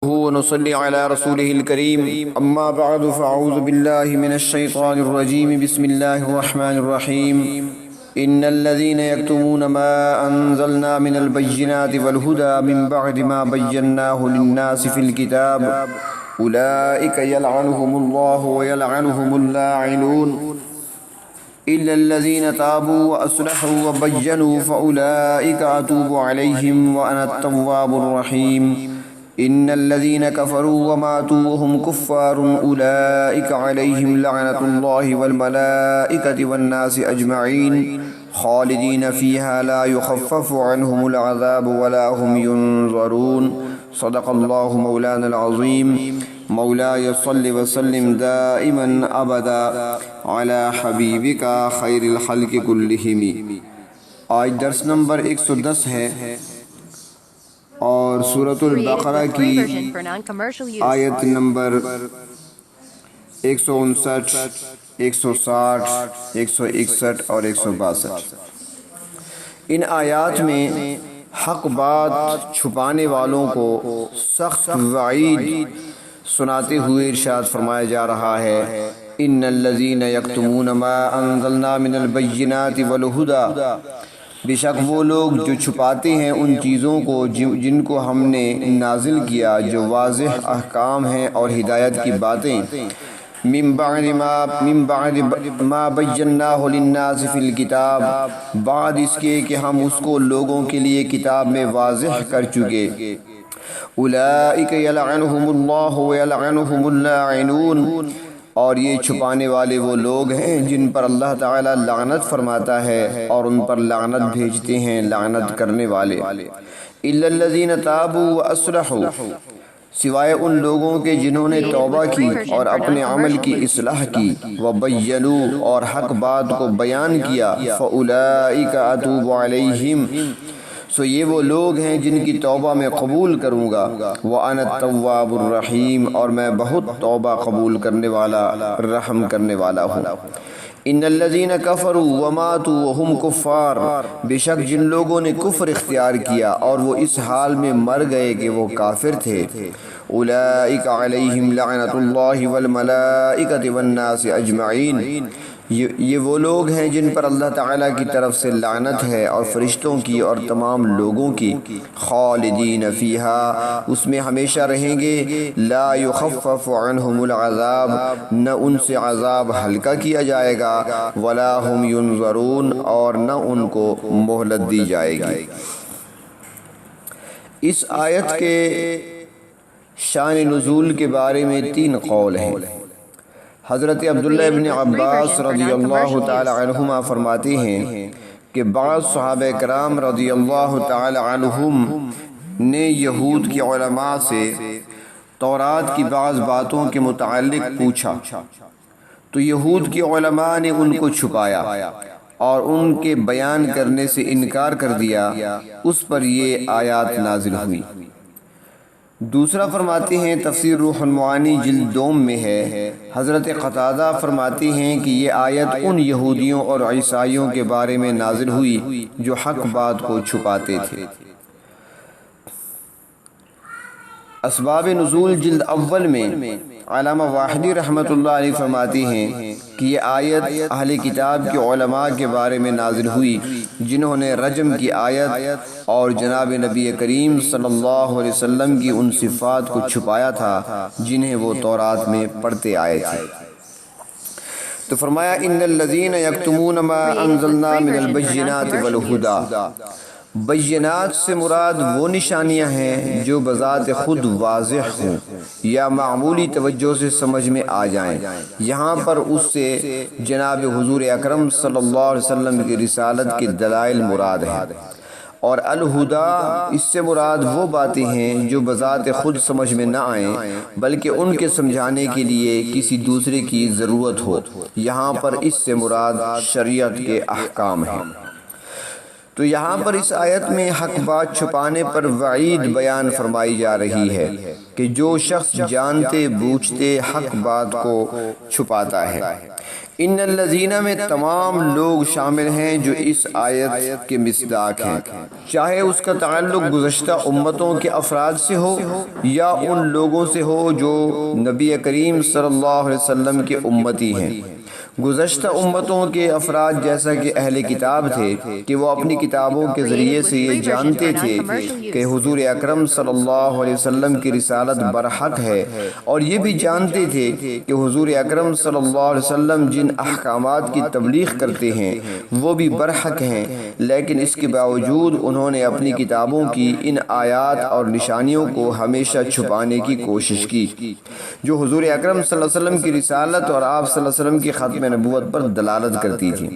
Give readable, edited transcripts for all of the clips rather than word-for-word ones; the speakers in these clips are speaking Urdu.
ونصلي على رسوله الكريم أما بعد فأعوذ بالله من الشيطان الرجيم بسم الله الرحمن الرحيم إن الذين يكتمون ما أنزلنا من البينات والهدى من بعد ما بيناه للناس في الكتاب أولئك يلعنهم الله ويلعنهم اللاعنون إلا الذين تابوا وأصلحوا وبينوا فأولئك أتوب عليهم وأنا التواب الرحيم إن الذين كفروا وماتوا وهم كفار أولئك عليهم لعنة الله والملائكة والناس أجمعين خالدين فيها لا يخفف عنهم العذاب ولا هم ينظرون صدق الله مولانا العظيم مولاي صل وسلم دائما أبدا على حبيبك خير الخلق كلهم۔ آج درس نمبر 110 ہے اور سورۃ البقرہ کی آیت نمبر 159، 160، 161 اور 162۔ ان آیات میں حق بات چھپانے والوں کو سخت وعید سناتے ہوئے ارشاد فرمایا جا رہا ہے، ان الذین یکتمون ما انزلنا من البینات والہدی، بے شک وہ لوگ جو چھپاتے ہیں ان چیزوں کو جن کو ہم نے نازل کیا، جو واضح احکام ہیں اور ہدایت کی باتیں، من بعد ما بیناہ للناس فی الکتاب، بعد اس کے کہ ہم اس کو لوگوں کے لیے کتاب میں واضح کر چکے۔ اولئک یلعنہم اللہ ویلعنہم اللاعنون، اور یہ چھپانے والے وہ لوگ ہیں جن پر اللہ تعالی لعنت فرماتا ہے اور ان پر لعنت بھیجتے ہیں لعنت کرنے والے۔ الا الذین تابوا واصلحوا، سوائے ان لوگوں کے جنہوں نے توبہ کی اور اپنے عمل کی اصلاح کی، وبینوا، اور حق بات کو بیان کیا، فاولئک اتوب علیہم، سو یہ وہ لوگ ہیں جن کی توبہ میں قبول کروں گا، وَأَنَا التَّوَّابُ الرَّحِيمُ، اور میں بہت توبہ قبول کرنے والا رحم کرنے والا ہوں۔ ان الذین کفروا وماتوا وهم کفار، بے شک جن لوگوں نے کفر اختیار کیا اور وہ اس حال میں مر گئے کہ وہ کافر تھے، اولئک علیہم لعنۃ اللہ والملائکۃ والناس اجمعین، یہ وہ لوگ ہیں جن پر اللہ تعالیٰ کی طرف سے لعنت ہے اور فرشتوں کی اور تمام لوگوں کی، خالدین فیہا، اس میں ہمیشہ رہیں گے، لا یخفف عنہم العذاب، نہ ان سے عذاب ہلکا کیا جائے گا، ولا ہم ینظرون، اور نہ ان کو مہلت دی جائے گی۔ اس آیت کے شان نزول کے بارے میں 3 قول ہیں۔ حضرت عبداللہ ابن عباس رضی اللہ تعالی عنہما فرماتے ہیں کہ بعض صحابہ کرام رضی اللہ تعالی عنہم نے یہود کی علماء سے تورات کی بعض باتوں کے متعلق پوچھا، تو یہود کی علماء نے ان کو چھپایا اور ان کے بیان کرنے سے انکار کر دیا، اس پر یہ آیات نازل ہوئی۔ دوسرا فرماتے ہیں، تفسیر روح المعانی جلد 2 میں ہے، حضرت قتادہ فرماتے ہیں کہ یہ آیت ان یہودیوں اور عیسائیوں کے بارے میں نازل ہوئی جو حق بات کو چھپاتے تھے۔ اسباب نزول جلد اول میں علامہ واحدی رحمۃ اللہ علیہ فرماتے ہیں کہ یہ آیت اہل کتاب کے علماء کے بارے میں نازل ہوئی جنہوں نے رجم کی آیت اور جناب نبی کریم صلی اللہ علیہ وسلم کی ان صفات کو چھپایا تھا جنہیں وہ تورات میں پڑھتے آئے تھے۔ تو فرمایا، ان الذین یکتمون ما انزلنا من البینات والہدی، بینات سے مراد وہ نشانیاں ہیں جو بذات خود واضح ہوں یا معمولی توجہ سے سمجھ میں آ جائیں۔ یہاں پر اس سے جناب حضور اکرم صلی اللہ علیہ وسلم کی رسالت کے دلائل مراد ہیں، اور الہدی اس سے مراد وہ باتیں ہیں جو بذات خود سمجھ میں نہ آئیں بلکہ ان کے سمجھانے کے لیے کسی دوسرے کی ضرورت ہو۔ یہاں پر اس سے مراد شریعت کے احکام ہیں۔ تو یہاں پر اس آیت میں حق بات چھپانے پر وعید بیان فرمائی جا رہی ہے کہ جو شخص جانتے بوجھتے حق بات کو چھپاتا ہے۔ ان الذین میں تمام لوگ شامل ہیں جو اس آیت کے مصداق ہیں، چاہے اس کا تعلق گزشتہ امتوں کے افراد سے ہو یا ان لوگوں سے ہو جو نبی کریم صلی اللہ علیہ وسلم کے امتی ہیں۔ گزشتہ امتوں کے افراد جیسا کہ اہل کتاب تھے کہ وہ اپنی کتابوں کے ذریعے سے یہ جانتے تھے کہ حضور اکرم صلی اللہ علیہ وسلم کی رسالت برحق ہے، اور یہ بھی جانتے تھے کہ حضور اکرم صلی اللہ علیہ وسلم جن احکامات کی تبلیغ کرتے ہیں وہ بھی برحق ہیں، لیکن اس کے باوجود انہوں نے اپنی کتابوں کی ان آیات اور نشانیوں کو ہمیشہ چھپانے کی کوشش کی جو حضور اکرم صلی اللہ علیہ وسلم کی رسالت اور آپ صلی اللہ علیہ وسلم کی ختم نبوت پر دلالت کرتی تھی۔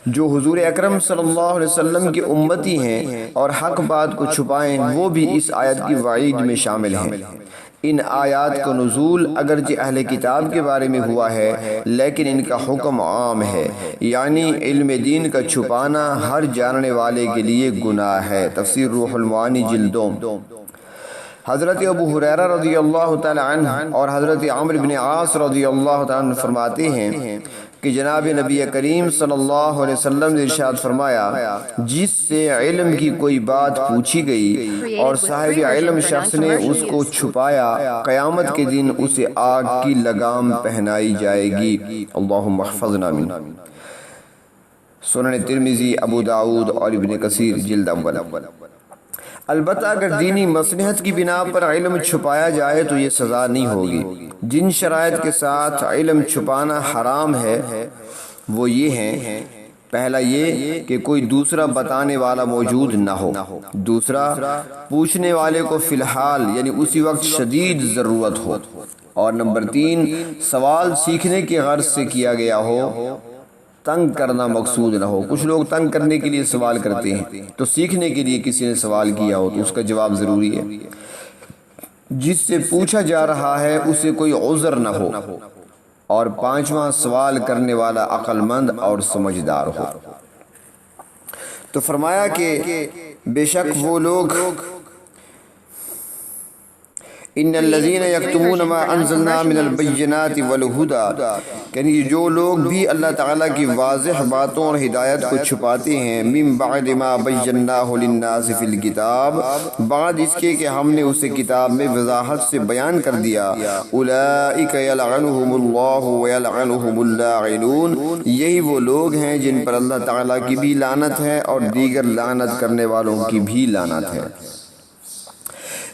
جو حضور اکرم صلی اللہ علیہ وسلم کی امتی ہیں اور حق بات کو چھپائیں وہ بھی اس آیت کی وعید میں شامل ہیں۔ ان آیات کا نزول اگرچہ اہل کتاب کے بارے میں ہوا ہے لیکن ان کا حکم عام ہے، یعنی علم دین کا چھپانا ہر جاننے والے کے لیے گناہ ہے۔ تفسیر روح المعانی جلد 2۔ حضرت ابو ہریرہ رضی اللہ تعالی عنہ اور حضرت عمرو بن عاص رضی اللہ تعالی عنہ فرماتے ہیں کہ جناب نبی کریم صلی اللہ علیہ وسلم نے ارشاد فرمایا، جس سے علم کی کوئی بات پوچھی گئی اور صاحب علم شخص نے اس کو چھپایا، قیامت کے دن اسے آگ کی لگام پہنائی جائے گی۔ اللہم احفظنا من۔ سنن ترمذی، ابو داؤد اور ابن کثیر جلد اول۔ البتہ اگر دینی مصلحت کی بنا پر علم چھپایا جائے تو یہ سزا نہیں ہوگی۔ جن شرائط کے ساتھ علم چھپانا حرام ہے وہ یہ ہیں: پہلا یہ کہ کوئی دوسرا بتانے والا موجود نہ ہو، دوسرا پوچھنے والے کو فی الحال یعنی اسی وقت شدید ضرورت ہو، اور نمبر 3 سوال سیکھنے کی غرض سے کیا گیا ہو، تنگ کرنا مقصود نہ ہو۔ کچھ لوگ تنگ کرنے کے لیے سوال کرتے ہیں، تو سیکھنے کے لیے کسی نے سوال کیا ہو تو اس کا جواب ضروری ہے۔ جس سے پوچھا جا رہا ہے اسے کوئی عذر نہ ہو، اور 5واں سوال کرنے والا عقل مند اور سمجھدار ہو۔ تو فرمایا کہ بے شک وہ لوگ ان الذین یکتمون ما انزلنا من البینات والہدی، یعنی جو لوگ بھی اللہ تعالیٰ کی واضح باتوں اور ہدایت کو چھپاتے ہیں، من بعد ما بیناہ للناس فی الکتاب، بعد اس کے کہ ہم نے اسے کتاب میں وضاحت سے بیان کر دیا، اولئک یلعنہم اللہ ویلعنہم اللاعنون، یہی وہ لوگ ہیں جن پر اللہ تعالیٰ کی بھی لعنت ہے اور دیگر لعنت کرنے والوں کی بھی لعنت ہے۔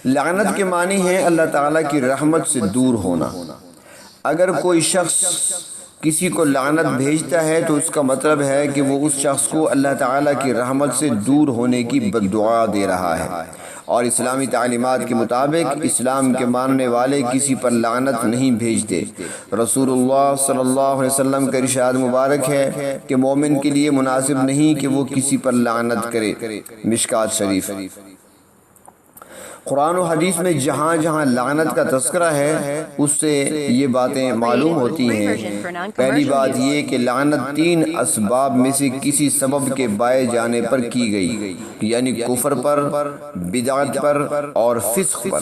لعنت کے معنی ہے اللہ تعالیٰ کی رحمت سے دور ہونا۔ اگر کوئی شخص کسی کو لعنت بھیجتا ہے تو اس کا مطلب ہے کہ وہ اس شخص کو اللہ تعالیٰ کی رحمت سے دور ہونے کی بد دعا دے رہا ہے، اور اسلامی تعلیمات کے مطابق اسلام کے ماننے والے کسی پر لعنت نہیں بھیجتے۔ رسول اللہ صلی اللہ علیہ وسلم کا ارشاد مبارک ہے کہ مومن کے لیے مناسب نہیں کہ وہ کسی پر لعنت کرے، مشکات شریف۔ قرآن و حدیث میں جہاں جہاں لعنت کا تذکرہ ہے اس سے یہ باتیں معلوم ہوتی ہیں۔ پہلی بات یہ کہ لعنت 3 اسباب میں سے کسی سبب کے بائے جانے پر کی گئی، یعنی کفر پر، بدعت پر اور فسق پر۔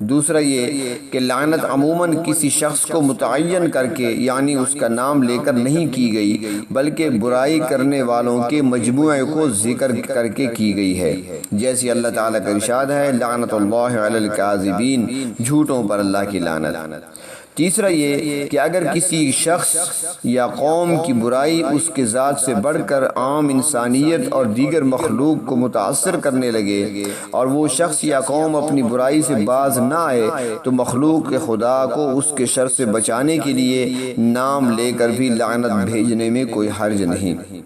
دوسرا یہ کہ لعنت عموماً کسی شخص کو متعین کر کے یعنی اس کا نام لے کر نہیں کی گئی بلکہ برائی کرنے والوں کے مجموعے کو ذکر کر کے کی گئی ہے، جیسے اللہ تعالیٰ کا ارشاد ہے، لعنت اللہ علی الکاذبین، جھوٹوں پر اللہ کی لعنت۔ تیسرا یہ کہ اگر کسی شخص یا قوم کی برائی اس کے ذات سے بڑھ کر عام انسانیت اور دیگر مخلوق کو متاثر کرنے لگے اور وہ شخص یا قوم اپنی برائی سے باز نہ آئے تو مخلوق کے خدا کو اس کے شر سے بچانے کے لیے نام لے کر بھی لعنت بھیجنے میں کوئی حرج نہیں۔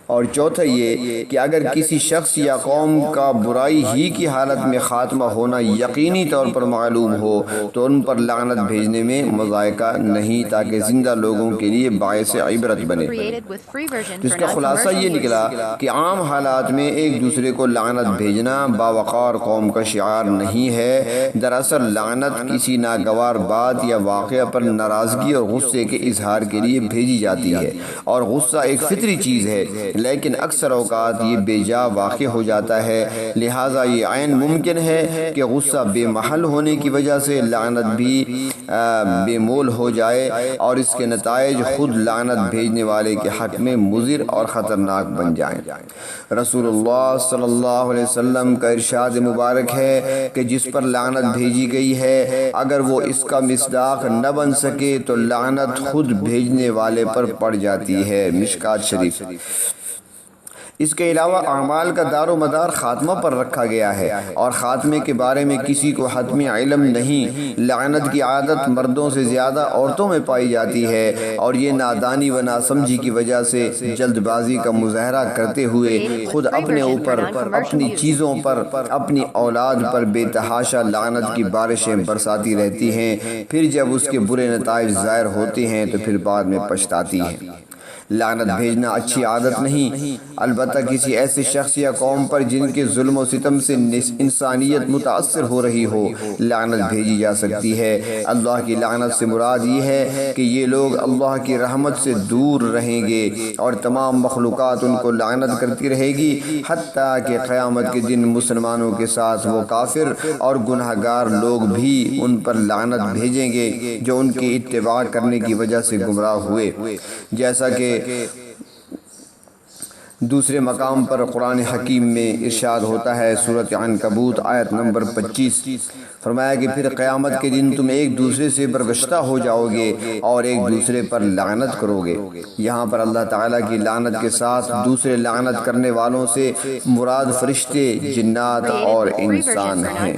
اور چوتھا یہ کہ اگر کسی شخص یا قوم کا برائی ہی کی حالت میں خاتمہ ہونا یقینی طور پر معلوم ہو تو ان پر لعنت بھیجنے میں مذائقہ نہیں، تاکہ زندہ لوگوں کے لیے باعث عبرت بنے۔ جس کا خلاصہ یہ نکلا کہ عام حالات میں ایک دوسرے کو لعنت بھیجنا باوقار قوم کا شعار نہیں ہے۔ دراصل لعنت کسی ناگوار بات یا واقعہ پر ناراضگی اور غصے کے اظہار کے لیے بھیجی جاتی ہے، اور غصہ ایک فطری چیز ہے، لیکن اکثر اوقات یہ بے جا واقع ہو جاتا ہے، لہٰذا یہ عین ممکن ہے کہ غصہ بے محل ہونے کی وجہ سے لعنت بھی بے مول ہو جائے اور اس کے نتائج خود لعنت بھیجنے والے کے حق میں مضر اور خطرناک بن جائیں۔ رسول اللہ صلی اللہ علیہ وسلم کا ارشاد مبارک ہے کہ جس پر لعنت بھیجی گئی ہے اگر وہ اس کا مصداق نہ بن سکے تو لعنت خود بھیجنے والے پر پڑ جاتی ہے، مشکات شریف۔ اس کے علاوہ اعمال کا دار و مدار خاتمہ پر رکھا گیا ہے اور خاتمے کے بارے میں کسی کو حتمی علم نہیں۔ لعنت کی عادت مردوں سے زیادہ عورتوں میں پائی جاتی ہے اور یہ نادانی و ناسمجھی کی وجہ سے جلد بازی کا مظاہرہ کرتے ہوئے خود اپنے اوپر، اپنی چیزوں پر، اپنی اولاد پر بے تحاشا لعنت کی بارشیں برساتی رہتی ہیں، پھر جب اس کے برے نتائج ظاہر ہوتے ہیں تو پھر بعد میں پچھتاتی ہیں۔ لعنت بھیجنا اچھی عادت نہیں، البتہ کسی ایسے شخص یا قوم پر جن کے ظلم و ستم سے انسانیت متاثر ہو رہی ہو لعنت بھیجی جا سکتی ہے۔ اللہ کی لعنت سے مراد یہ ہے کہ یہ لوگ اللہ کی رحمت سے دور رہیں گے اور تمام مخلوقات ان کو لعنت کرتی رہے گی، حتیٰ کہ قیامت کے دن مسلمانوں کے ساتھ وہ کافر اور گناہگار لوگ بھی ان پر لعنت بھیجیں گے جو ان کی اتباع کرنے کی وجہ سے گمراہ ہوئے، جیسا کہ دوسرے مقام پر قرآن حکیم میں ارشاد ہوتا ہے، سورۃ عنکبوت آیت نمبر 25، فرمایا کہ پھر قیامت کے دن تم ایک دوسرے سے برگشتہ ہو جاؤ گے اور ایک دوسرے پر لعنت کرو گے۔ یہاں پر اللہ تعالیٰ کی لعنت کے ساتھ دوسرے لعنت کرنے والوں سے مراد فرشتے، جنات اور انسان ہیں۔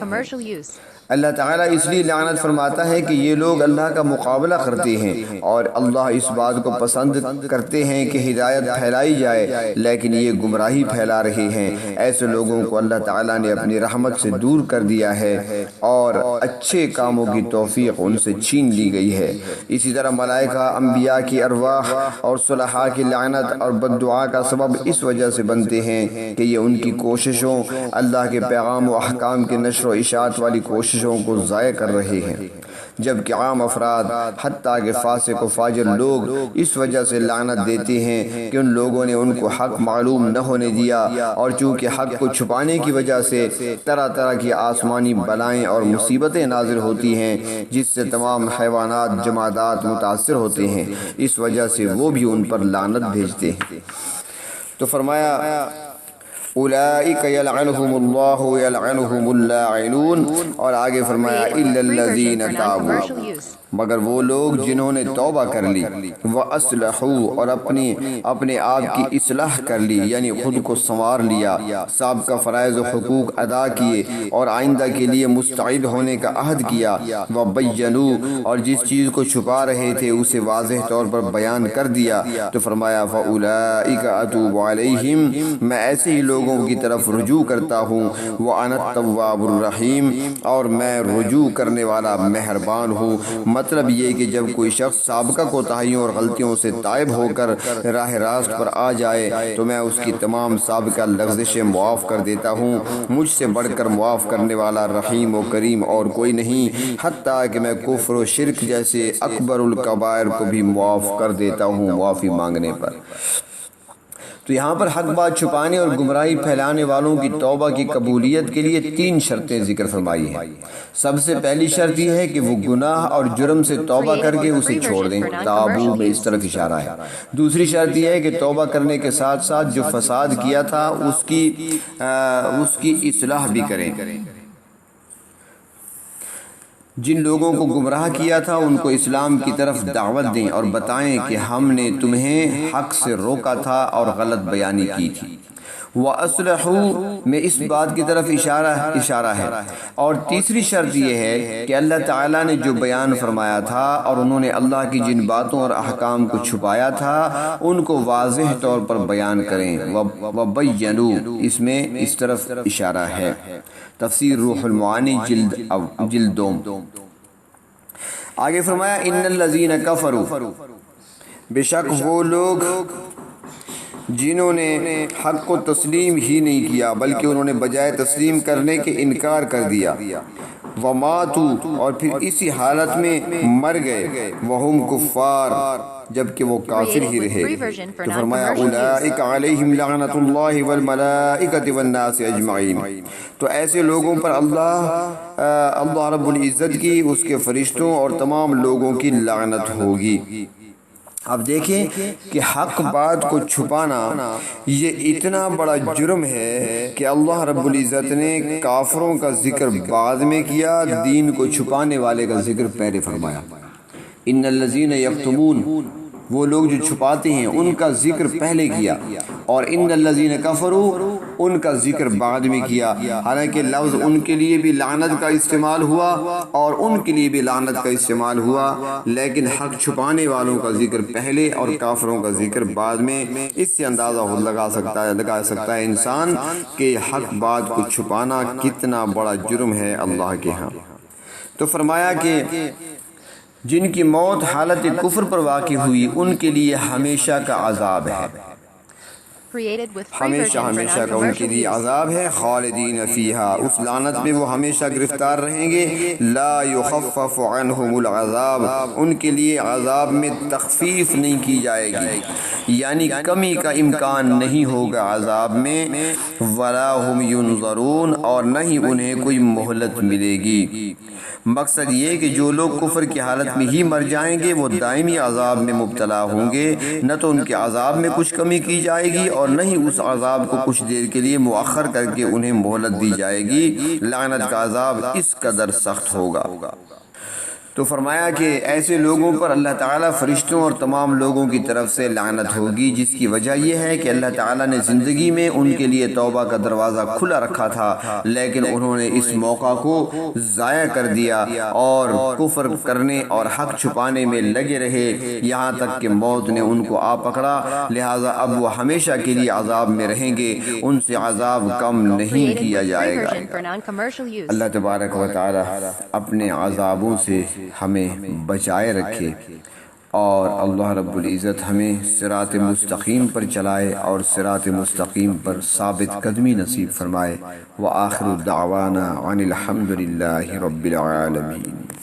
اللہ تعالیٰ اس لیے لعنت فرماتا ہے کہ یہ لوگ اللہ کا مقابلہ کرتے ہیں اور اللہ اس بات کو پسند کرتے ہیں کہ ہدایت پھیلائی جائے، لیکن یہ گمراہی پھیلا رہے ہیں۔ ایسے لوگوں کو اللہ تعالیٰ نے اپنی رحمت سے دور کر دیا ہے اور اچھے کاموں کی توفیق ان سے چھین لی گئی ہے۔ اسی طرح ملائکہ، انبیاء کی ارواح اور صلحاء کی لعنت اور بد دعا کا سبب اس وجہ سے بنتے ہیں کہ یہ ان کی کوششوں، اللہ کے پیغام و احکام کے نشر و اشاعت والی کوششوں کو ضائع کر رہے ہیں، جبکہ عام افراد حتیٰ کہ فاسق و فاجر لوگ اس وجہ سے لعنت دیتے ہیں کہ ان لوگوں نے ان کو حق معلوم نہ ہونے دیا، اور چونکہ حق کو چھپانے کی وجہ سے طرح طرح کی آسمانی بلائیں اور مصیبتیں نازل ہوتی ہیں جس سے تمام حیوانات، جمادات متاثر ہوتے ہیں، اس وجہ سے وہ بھی ان پر لعنت بھیجتے ہیں۔ تو فرمایا اولئک یلعنہم اللہ یلعنہم اللاعنون، اور آگے فرمایا الا الذین تابوا، مگر وہ لوگ جنہوں نے توبہ کر لی، وَأَصْلَحُوا، اور اپنے آپ کی اصلاح کر لی، یعنی خود کو سنوار لیا، سابقہ فرائض و حقوق ادا کیے اور آئندہ کے لیے مستعد ہونے کا عہد کیا، وَبَيَّنُوا، اور جس چیز کو چھپا رہے تھے اسے واضح طور پر بیان کر دیا، تو فرمایا فَأُولَئِكَ أَتُوبُ عَلَيْهِمْ، میں ایسے ہی لوگوں کی طرف رجوع کرتا ہوں، وَأَنَا التَّوَّابُ الرَّحِيمُ، اور میں رجوع کرنے والا مہربان ہوں۔ مطلب یہ کہ جب کوئی شخص سابقہ کوتاہیوں اور غلطیوں سے تائب ہو کر راہ راست پر آ جائے تو میں اس کی تمام سابقہ لغزشیں معاف کر دیتا ہوں۔ مجھ سے بڑھ کر معاف کرنے والا رحیم و کریم اور کوئی نہیں، حتیٰ کہ میں کفر و شرک جیسے اکبر الکبائر کو بھی معاف کر دیتا ہوں معافی مانگنے پر۔ تو یہاں پر حق بات چھپانے اور گمراہی پھیلانے والوں کی توبہ کی قبولیت کے لیے 3 شرطیں ذکر فرمائی ہیں۔ سب سے پہلی شرط یہ ہے کہ وہ گناہ اور جرم سے توبہ کر کے اسے چھوڑ دیں، تابو میں اس طرف اشارہ ہے۔ دوسری شرط یہ ہے کہ توبہ کرنے کے ساتھ ساتھ جو فساد کیا تھا اس کی اصلاح بھی کریں، جن لوگوں کو گمراہ کیا تھا ان کو اسلام کی طرف دعوت دیں اور بتائیں کہ ہم نے تمہیں حق سے روکا تھا اور غلط بیانی کی تھی۔ وَأَصْلَحُوا میں اس بات کی طرف اشارہ ہے۔ اور تیسری شرط یہ ہے کہ اللہ تعالیٰ نے جو بیان فرمایا تھا اور انہوں نے اللہ کی جن باتوں اور احکام کو چھپایا تھا ان کو واضح طور پر بیان کریں۔ وَبَيَّنُوا اس میں اس طرف اشارہ ہے۔ تفسیر روح المعانی جلد 2۔ آگے فرمایا ان الذین کفروا، بے شک وہ لوگ جنہوں نے حق کو تسلیم ہی نہیں کیا بلکہ انہوں نے بجائے تسلیم کرنے کے انکار کر دیا، وماتوا اور پھر اسی حالت میں مر گئے وہم کفار جبکہ وہ کافر ہی رہے. تو فرمایا اولئک علیہم لعنۃ اللہ والملائکۃ والناس اجمعین. تو ایسے لوگوں پر اللہ رب العزت کی، اس کے فرشتوں اور تمام لوگوں کی لعنت ہوگی. اب دیکھیں کہ حق بات کو چھپانا یہ اتنا بڑا جرم ہے کہ اللہ رب العزت نے کافروں کا ذکر بعد میں کیا، دین کو چھپانے والے کا ذکر پہلے فرمایا. ان الذین یکتمون، وہ لوگ جو چھپاتے ہیں ان کا ذکر پہلے کیا، اور ان الذین کفروا ان کا ذکر بعد میں کیا. حالانکہ لفظ ان کے لیے بھی لعنت کا استعمال ہوا اور ان کے لیے بھی لعنت کا استعمال ہوا، لیکن حق چھپانے والوں کا ذکر پہلے اور کافروں کا ذکر بعد میں. اس سے اندازہ لگا سکتا ہے انسان کہ حق بات کو چھپانا کتنا بڑا جرم ہے اللہ کے ہاں. تو فرمایا کہ جن کی موت حالت کفر پر واقع ہوئی ان کے لیے ہمیشہ کا عذاب ہے، ہمیشہ کا ان کے لیے عذاب ہے. خالدین فیہا، اس لعنت میں وہ ہمیشہ گرفتار رہیں گے. لا یخفف عنہم العذاب، ان کے لیے عذاب میں تخفیف نہیں کی جائے گی، یعنی کمی کا امکان نہیں ہوگا عذاب میں. ولا ہم ینظرون، اور نہ ہی انہیں کوئی مہلت ملے گی. مقصد یہ کہ جو لوگ کفر کی حالت میں ہی مر جائیں گے وہ دائمی عذاب میں مبتلا ہوں گے، نہ تو ان کے عذاب میں کچھ کمی کی جائے گی اور نہ ہی اس عذاب کو کچھ دیر کے لیے مؤخر کر کے انہیں مہلت دی جائے گی. لعنت کا عذاب اس قدر سخت ہوگا. تو فرمایا کہ ایسے لوگوں پر اللہ تعالیٰ فرشتوں اور تمام لوگوں کی طرف سے لعنت ہوگی، جس کی وجہ یہ ہے کہ اللہ تعالیٰ نے زندگی میں ان کے لیے توبہ کا دروازہ کھلا رکھا تھا، لیکن انہوں نے اس موقع کو ضائع کر دیا اور کفر کرنے اور حق چھپانے میں لگے رہے یہاں تک کہ موت نے ان کو آ پکڑا. لہٰذا اب وہ ہمیشہ کے لیے عذاب میں رہیں گے، ان سے عذاب کم نہیں کیا جائے گا. اللہ تبارک و تعالیٰ اپنے عذابوں سے ہمیں بچائے رکھے اور اللہ رب العزت ہمیں صراط مستقیم پر چلائے اور صراط مستقیم پر ثابت قدمی نصیب فرمائے. وآخر دعوانا عن الحمد للہ رب العالمین.